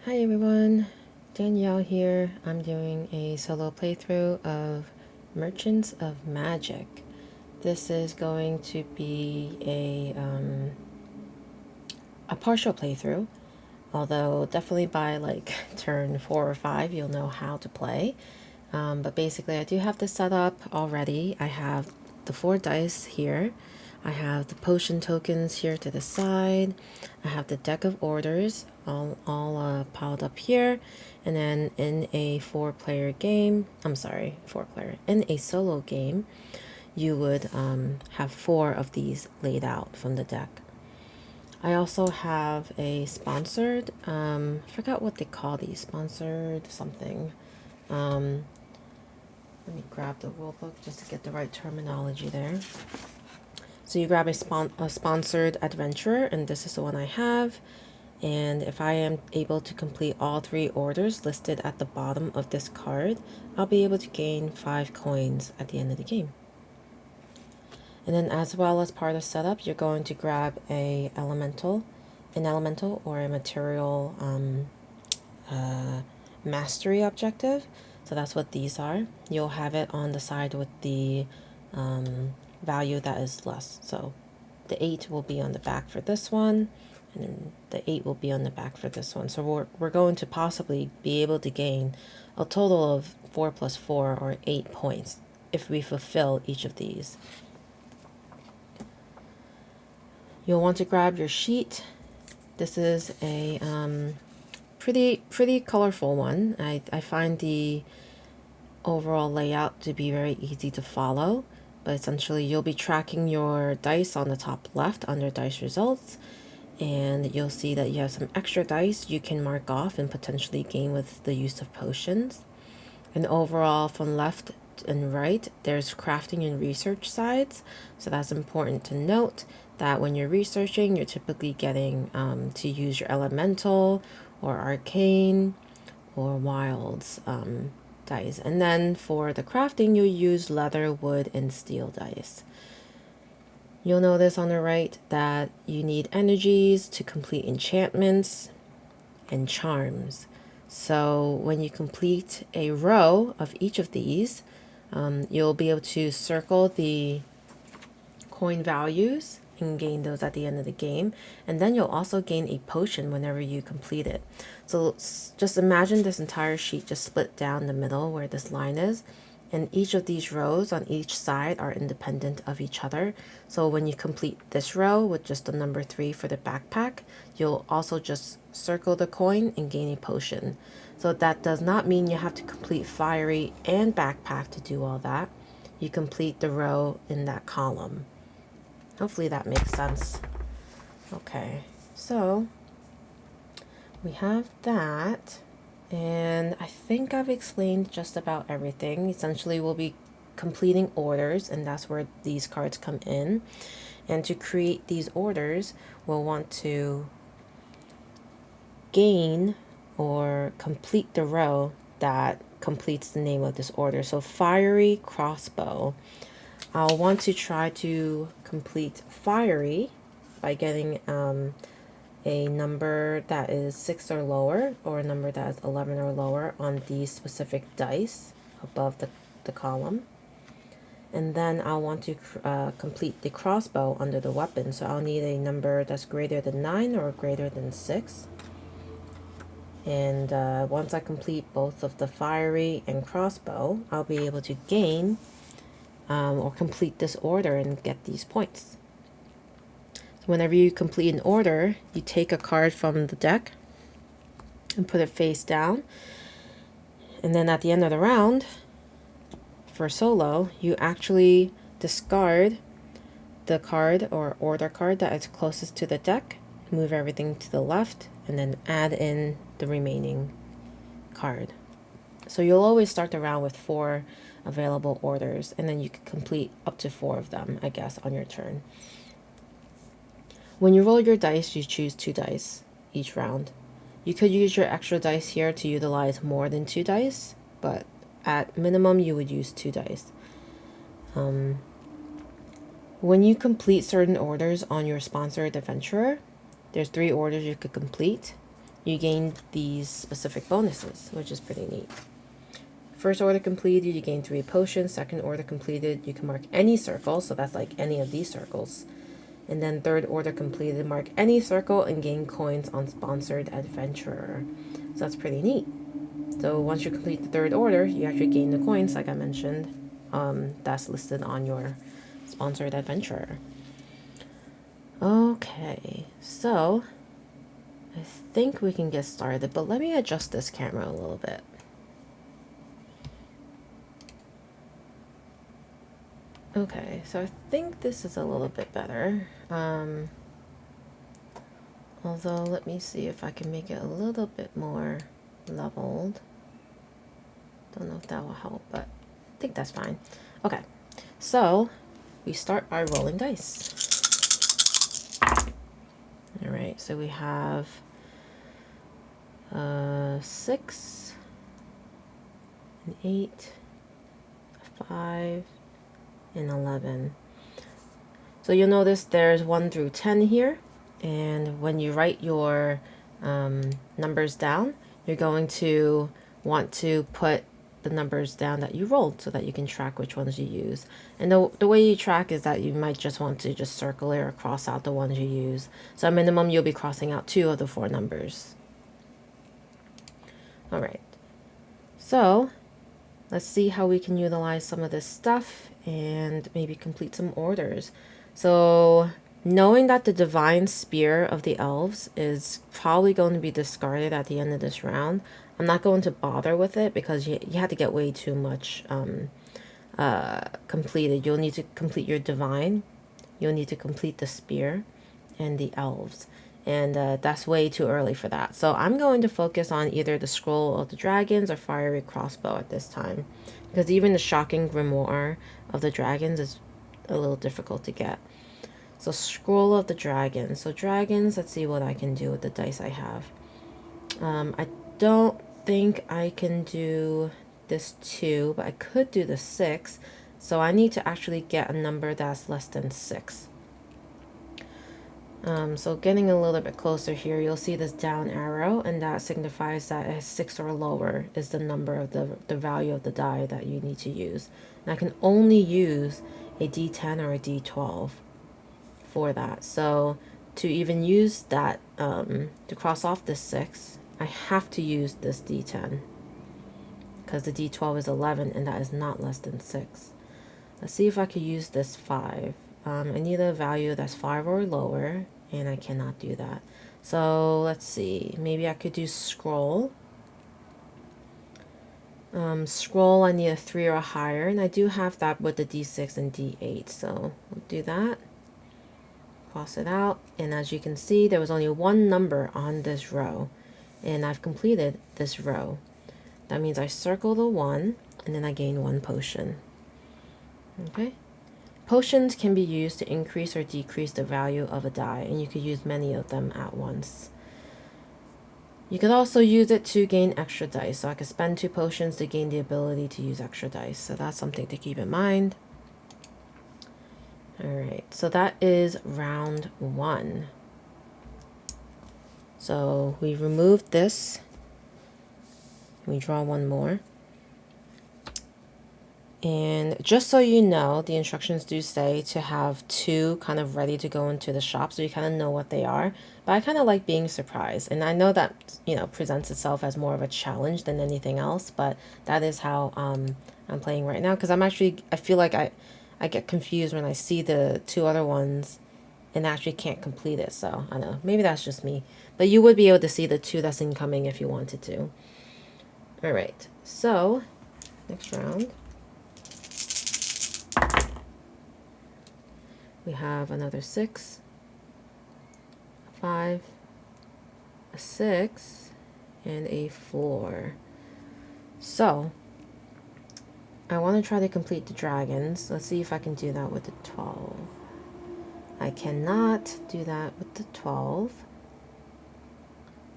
Hi everyone, Danielle here. I'm doing a solo playthrough of Merchants of Magic. This is going to be a partial playthrough, although definitely by like turn 4 or 5 you'll know how to play. But basically I do have this set up already. I have the 4 dice here. I have the potion tokens here to the side. I have the deck of orders all piled up here. And then in a 4-player game, I'm sorry, 4-player, in a solo game, you would have 4 of these laid out from the deck. I also have a sponsored, I forgot what they call these, sponsored something. Let me grab the rule book just to get the right terminology there. So you grab a sponsored adventurer, and this is the one I have. And if I am able to complete all 3 orders listed at the bottom of this card, I'll be able to gain 5 coins at the end of the game. And then as well as part of setup, you're going to grab an elemental or a material mastery objective. So that's what these are. You'll have it on the side with the value that is less. So the 8 will be on the back for this one, and then the 8 will be on the back for this one. So we're going to possibly be able to gain a total of 4 plus 4 or 8 points if we fulfill each of these. You'll want to grab your sheet. This is a pretty colorful one. I find the overall layout to be very easy to follow, but essentially you'll be tracking your dice on the top left under dice results, and you'll see that you have some extra dice you can mark off and potentially gain with the use of potions. And overall, from left and right, there's crafting and research sides, so that's important to note that when you're researching, you're typically getting to use your elemental or arcane or wilds dice. And then for the crafting, you'll use leather, wood, and steel dice. You'll notice on the right that you need energies to complete enchantments and charms. So when you complete a row of each of these, you'll be able to circle the coin values and gain those at the end of the game. And then you'll also gain a potion whenever you complete it. So just imagine this entire sheet just split down the middle where this line is. And each of these rows on each side are independent of each other. So when you complete this row with just the number 3 for the backpack, you'll also just circle the coin and gain a potion. So that does not mean you have to complete fiery and backpack to do all that. You complete the row in that column. Hopefully that makes sense. Okay, so we have that. And I think I've explained just about everything. Essentially, we'll be completing orders, and that's where these cards come in. And to create these orders, we'll want to gain or complete the row that completes the name of this order. So fiery crossbow. I'll want to try to complete fiery by getting a number that is 6 or lower, or a number that is 11 or lower on these specific dice above the column. And then I'll want to complete the crossbow under the weapon. So I'll need a number that's greater than 9 or greater than 6. And once I complete both of the fiery and crossbow, I'll be able to gain or complete this order and get these points. So whenever you complete an order, you take a card from the deck and put it face down. And then at the end of the round, for solo, you actually discard the card or order card that is closest to the deck, move everything to the left, and then add in the remaining card. So you'll always start the round with 4 available orders, and then you can complete up to 4 of them, I guess, on your turn. When you roll your dice, you choose 2 dice each round. You could use your extra dice here to utilize more than 2 dice, but at minimum you would use 2 dice. When you complete certain orders on your sponsored adventurer, there's 3 orders you could complete. you gain these specific bonuses, which is pretty neat. First order completed, you gain 3 potions. Second order completed, you can mark any circle, so that's like any of these circles. And then third order completed, mark any circle and gain coins on sponsored adventurer. So that's pretty neat. So once you complete the third order, you actually gain the coins, like I mentioned, that's listed on your sponsored adventurer. Okay, so I think we can get started, but let me adjust this camera a little bit. Okay, so I think this is a little bit better. Although, let me see if I can make it a little bit more leveled. Don't know if that will help, but I think that's fine. Okay, so we start by rolling dice. All right, so we have 6, an 8, a 5, and 11. So you'll notice there's 1 through 10 here, and when you write your numbers down, you're going to want to put the numbers down that you rolled so that you can track which ones you use. And the way you track is that you might just want to just circle it or cross out the ones you use. So at minimum, you'll be crossing out 2 of the 4 numbers. All right, so let's see how we can utilize some of this stuff and maybe complete some orders. So knowing that the divine spear of the elves is probably going to be discarded at the end of this round, I'm not going to bother with it because you have to get way too much completed. You'll need to complete your divine, you'll need to complete the spear and the elves, and that's way too early for that. So I'm going to focus on either the scroll of the dragons or fiery crossbow at this time, because even the shocking grimoire of the dragons is a little difficult to get. So scroll of the dragons. So dragons, let's see what I can do with the dice I have. I don't think I can do this 2, but I could do the 6. So I need to actually get a number that's less than 6. So getting a little bit closer here, you'll see this down arrow, and that signifies that a 6 or lower is the number of the value of the die that you need to use. And I can only use a D10 or a D12 for that. So to even use that, to cross off this 6, I have to use this D10 because the D12 is 11 and that is not less than 6. Let's see if I could use this 5. I need a value that's 5 or lower, and I cannot do that. So let's see, maybe I could do scroll. Scroll, I need a 3 or higher, and I do have that with the D6 and D8, so we'll do that. Cross it out, and as you can see, there was only 1 number on this row, and I've completed this row. That means I circle the 1, and then I gain 1 potion. Okay. Potions can be used to increase or decrease the value of a die, and you could use many of them at once. You could also use it to gain extra dice, so I could spend 2 potions to gain the ability to use extra dice, so that's something to keep in mind. Alright, so that is round 1. So we removed this, we draw 1 more. And just so you know, the instructions do say to have 2 kind of ready to go into the shop, so you kind of know what they are. But I kind of like being surprised, and I know that, you know, presents itself as more of a challenge than anything else, but that is how I'm playing right now, because I feel like I get confused when I see the 2 other ones and actually can't complete it. So I don't know, maybe that's just me, but you would be able to see the 2 that's incoming if you wanted to. All right, so next round. We have another 6, a 5, a 6, and a 4. So I want to try to complete the dragons. Let's see if I can do that with the 12. I cannot do that with the 12.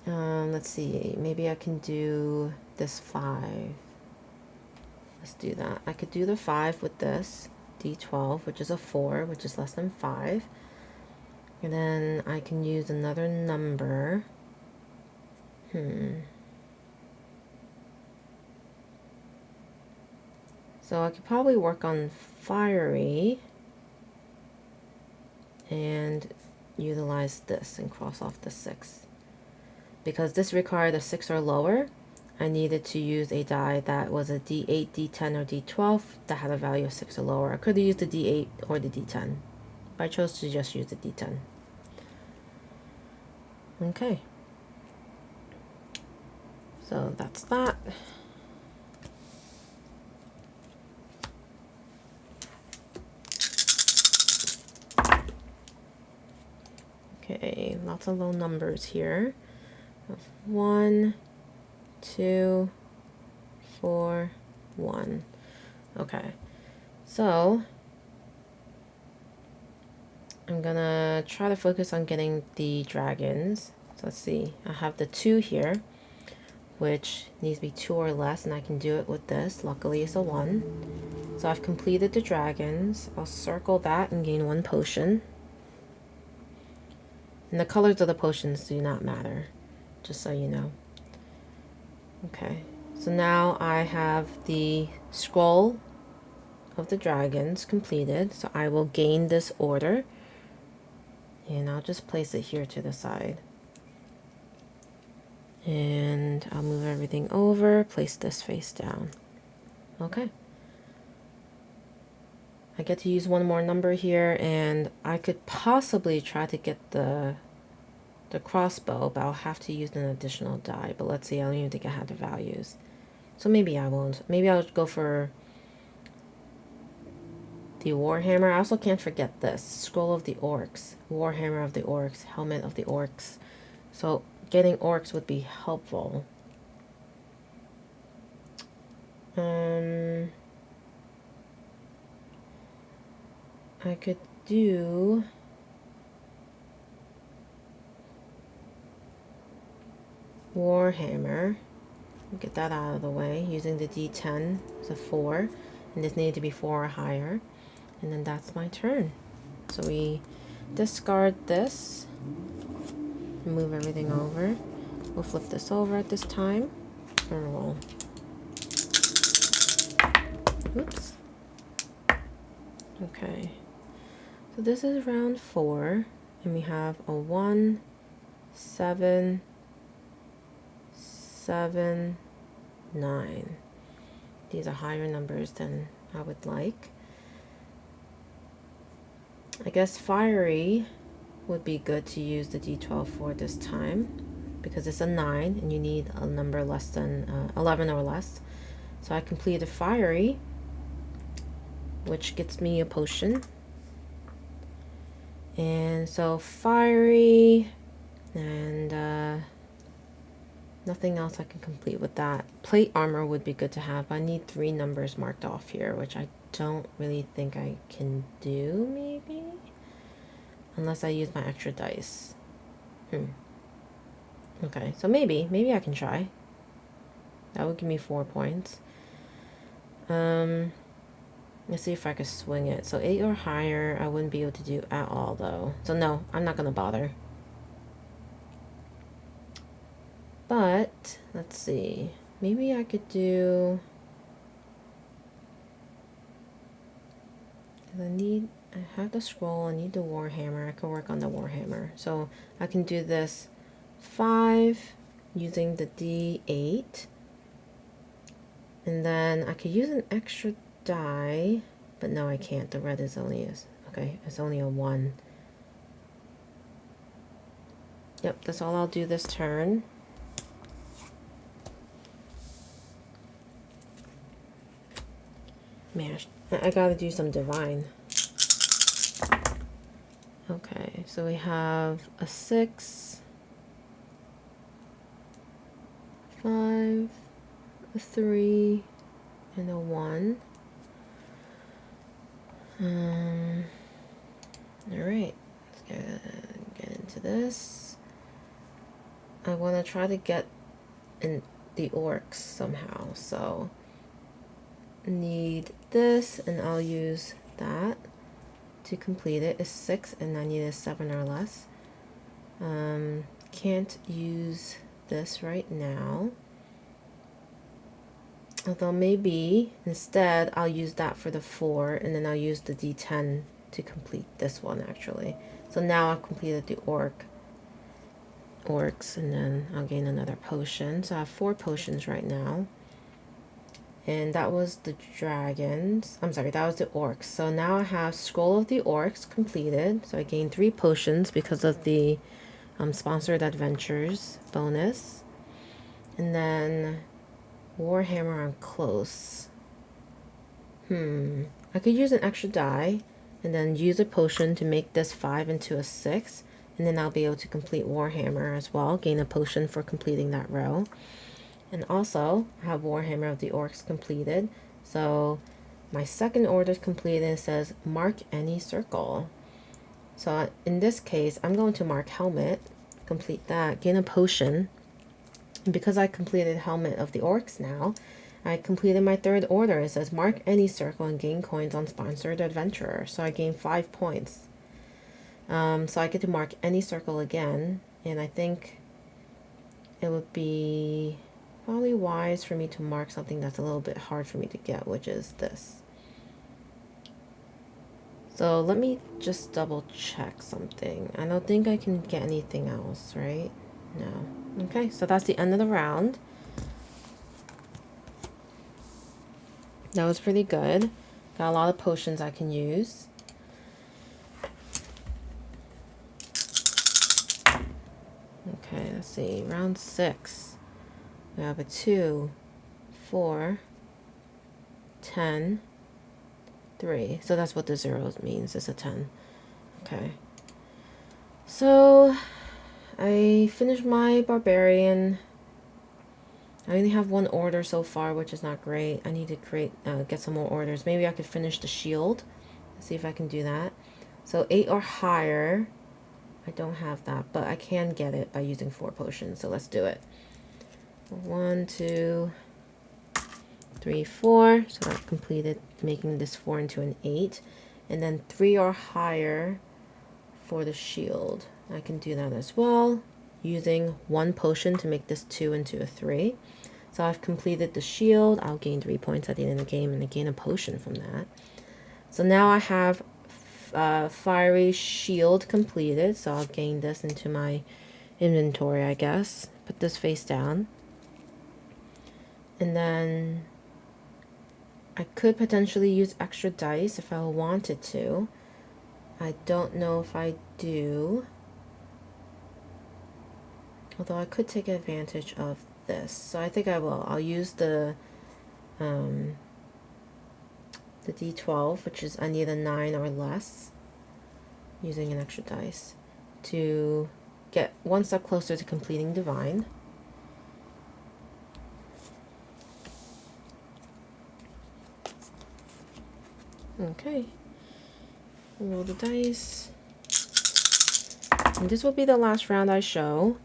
Let's see, maybe I can do this 5. Let's do that. I could do the 5 with this D12, which is a 4, which is less than 5. And then I can use another number. So I could probably work on fiery and utilize this and cross off the 6. Because this required a 6 or lower, I needed to use a die that was a D8, D10, or D12 that had a value of 6 or lower. I could have used the D8 or the D10, but I chose to just use the D10. Okay. So that's that. Okay, lots of low numbers here. 1, 2, 4, 1. Okay, so I'm gonna try to focus on getting the dragons. So let's see, I have the 2 here, which needs to be 2 or less, and I can do it with this. Luckily it's a 1. So I've completed the dragons. I'll circle that and gain 1 potion. And the colors of the potions do not matter, just so you know. Okay, so now I have the scroll of the dragons completed. So I will gain this order, and I'll just place it here to the side. And I'll move everything over, place this face down. Okay. I get to use 1 more number here, and I could possibly try to get the crossbow, but I'll have to use an additional die. But let's see, I don't even think I have the values. So maybe I won't. Maybe I'll go for the Warhammer. I also can't forget this. Scroll of the Orcs. Warhammer of the Orcs. Helmet of the Orcs. So getting Orcs would be helpful. I could do Warhammer. Get that out of the way using the D10. It's a 4, and this needed to be 4 or higher, and then that's my turn. So we discard this, move everything over. We'll flip this over at this time and roll. Oops. Okay, so this is round 4, and we have a 1, 7, 7, 9. These are higher numbers than I would like. I guess fiery would be good to use the D12 for this time, because it's a 9 and you need a number less than 11 or less. So I completed fiery, which gets me a potion. And so fiery, and nothing else I can complete with that. Plate armor would be good to have. I need 3 numbers marked off here, which I don't really think I can do, maybe? Unless I use my extra dice. Okay, so maybe I can try. That would give me 4 points. Let's see if I could swing it. So 8 or higher, I wouldn't be able to do at all, though. So no, I'm not gonna bother. But let's see. Maybe I could do. I have the scroll. I need the Warhammer. I can work on the Warhammer. So I can do this 5 using the D8. And then I could use an extra die, but no, I can't. The red is only okay. It's only a 1. Yep, that's all I'll do this turn. Man, I gotta do some divine. Okay, so we have a 6, 5, a 3, and a 1. Alright, let's get into this. I want to try to get in the orcs somehow, so need this, and I'll use that to complete it. It's 6, and I need a 7 or less. Can't use this right now. Although maybe instead I'll use that for the 4 and then I'll use the D10 to complete this one actually. So now I've completed the orcs and then I'll gain another potion. So I have 4 potions right now. And that was the dragons. I'm sorry, that was the orcs. So now I have Scroll of the Orcs completed. So I gained 3 potions because of the Sponsored Adventures bonus. And then Warhammer on Close. I could use an extra die and then use a potion to make this 5 into a 6. And then I'll be able to complete Warhammer as well. Gain a potion for completing that row. And also, I have Warhammer of the Orcs completed. So my second order is completed and it says mark any circle. So in this case, I'm going to mark Helmet, complete that, gain a potion. And because I completed Helmet of the Orcs now, I completed my third order. It says mark any circle and gain coins on Sponsored Adventurer. So I gained 5 points. So I get to mark any circle again. And I think it would be probably wise for me to mark something that's a little bit hard for me to get, which is this. So let me just double check something. I don't think I can get anything else, right? No. Okay, so that's the end of the round. That was pretty good. Got a lot of potions I can use. Okay, let's see. Round 6. We have a 2, 4, 10, 3. So that's what the 0 means. It's a 10. Okay. So I finished my barbarian. I only have 1 order so far, which is not great. I need to get some more orders. Maybe I could finish the shield. Let's see if I can do that. So 8 or higher. I don't have that, but I can get it by using 4 potions. So let's do it. 1, 2, 3, 4. So that completed making this 4 into an 8. And then 3 or higher for the shield. I can do that as well, using 1 potion to make this 2 into a 3. So I've completed the shield. I'll gain 3 points at the end of the game and I gain a potion from that. So now I have fiery shield completed. So I'll gain this into my inventory, I guess. Put this face down. And then I could potentially use extra dice if I wanted to. I don't know if I do. Although I could take advantage of this. So I think I will. I'll use the D12, which is I need a 9 or less, using an extra dice, to get 1 step closer to completing Divine. Okay. Roll the dice. And this will be the last round I show.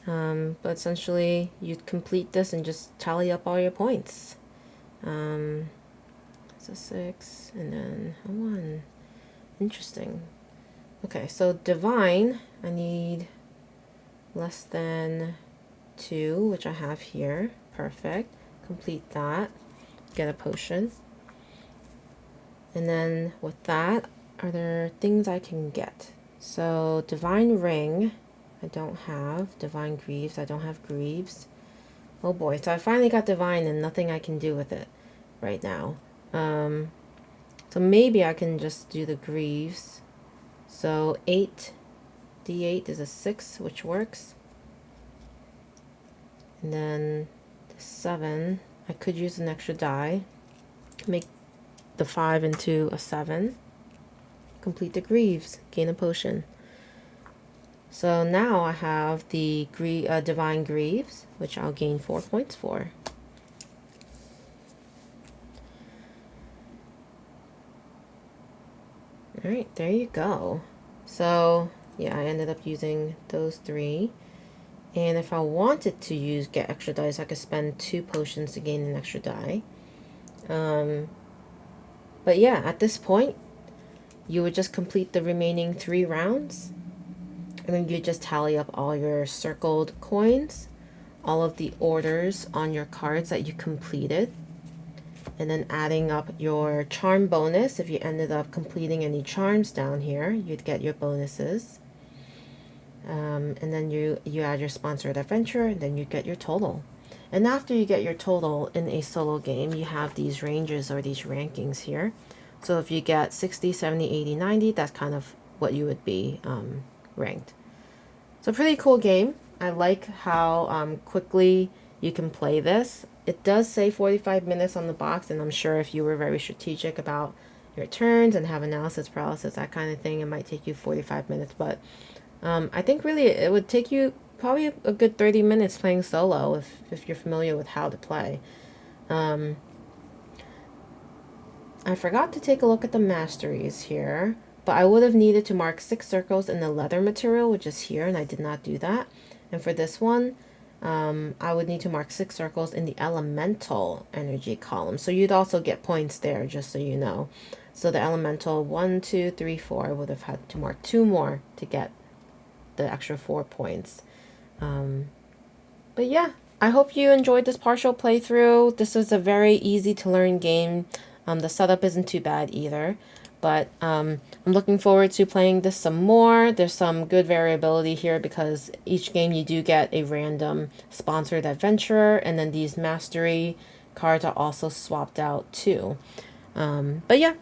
But essentially, you complete this and just tally up all your points. It's a 6 and then a 1. Interesting. Okay, so Divine, I need less than 2, which I have here. Perfect. Complete that. Get a potion. And then with that, are there things I can get? So Divine Ring, I don't have. Divine Greaves, I don't have Greaves. Oh boy, so I finally got Divine and nothing I can do with it right now. So maybe I can just do the Greaves. So 8, D8 is a 6, which works. And then the 7, I could use an extra die. Make the 5 into a 7. Complete the Greaves, gain a potion. So now I have the Divine Greaves, which I'll gain 4 points for. Alright, there you go. So, yeah, I ended up using those 3. And if I wanted to get extra dice, I could spend 2 potions to gain an extra die. But yeah, at this point, you would just complete the remaining 3 rounds. And then you just tally up all your circled coins all of the orders on your cards that you completed, and then adding up your charm bonus. If you ended up completing any charms down here, you'd get your bonuses. And then you add your sponsored adventure, and then you get your total. And after you get your total in a solo game, you have these ranges or these rankings here. So if you get 60, 70, 80, 90, that's kind of what you would be ranked. So pretty cool game. I like how quickly you can play this. It does say 45 minutes on the box, and I'm sure if you were very strategic about your turns and have analysis paralysis, that kind of thing, it might take you 45 minutes. But I think really it would take you probably a good 30 minutes playing solo if you're familiar with how to play. I forgot to take a look at the masteries here, but I would have needed to mark 6 circles in the leather material, which is here, and I did not do that. And for this one, I would need to mark 6 circles in the elemental energy column. So you'd also get points there, just so you know. So the elemental 1, 2, 3, 4, I would have had to mark 2 more to get the extra 4 points. But yeah, I hope you enjoyed this partial playthrough. This is a very easy to learn game. The setup isn't too bad either, but I'm looking forward to playing this some more. There's some good variability here because each game you do get a random sponsored adventurer, and then these mastery cards are also swapped out too. But yeah,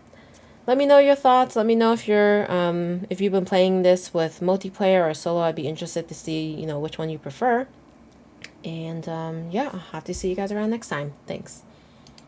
let me know your thoughts. Let me know if you've been playing this with multiplayer or solo. I'd be interested to see, which one you prefer. And yeah, I'll have to see you guys around next time. Thanks.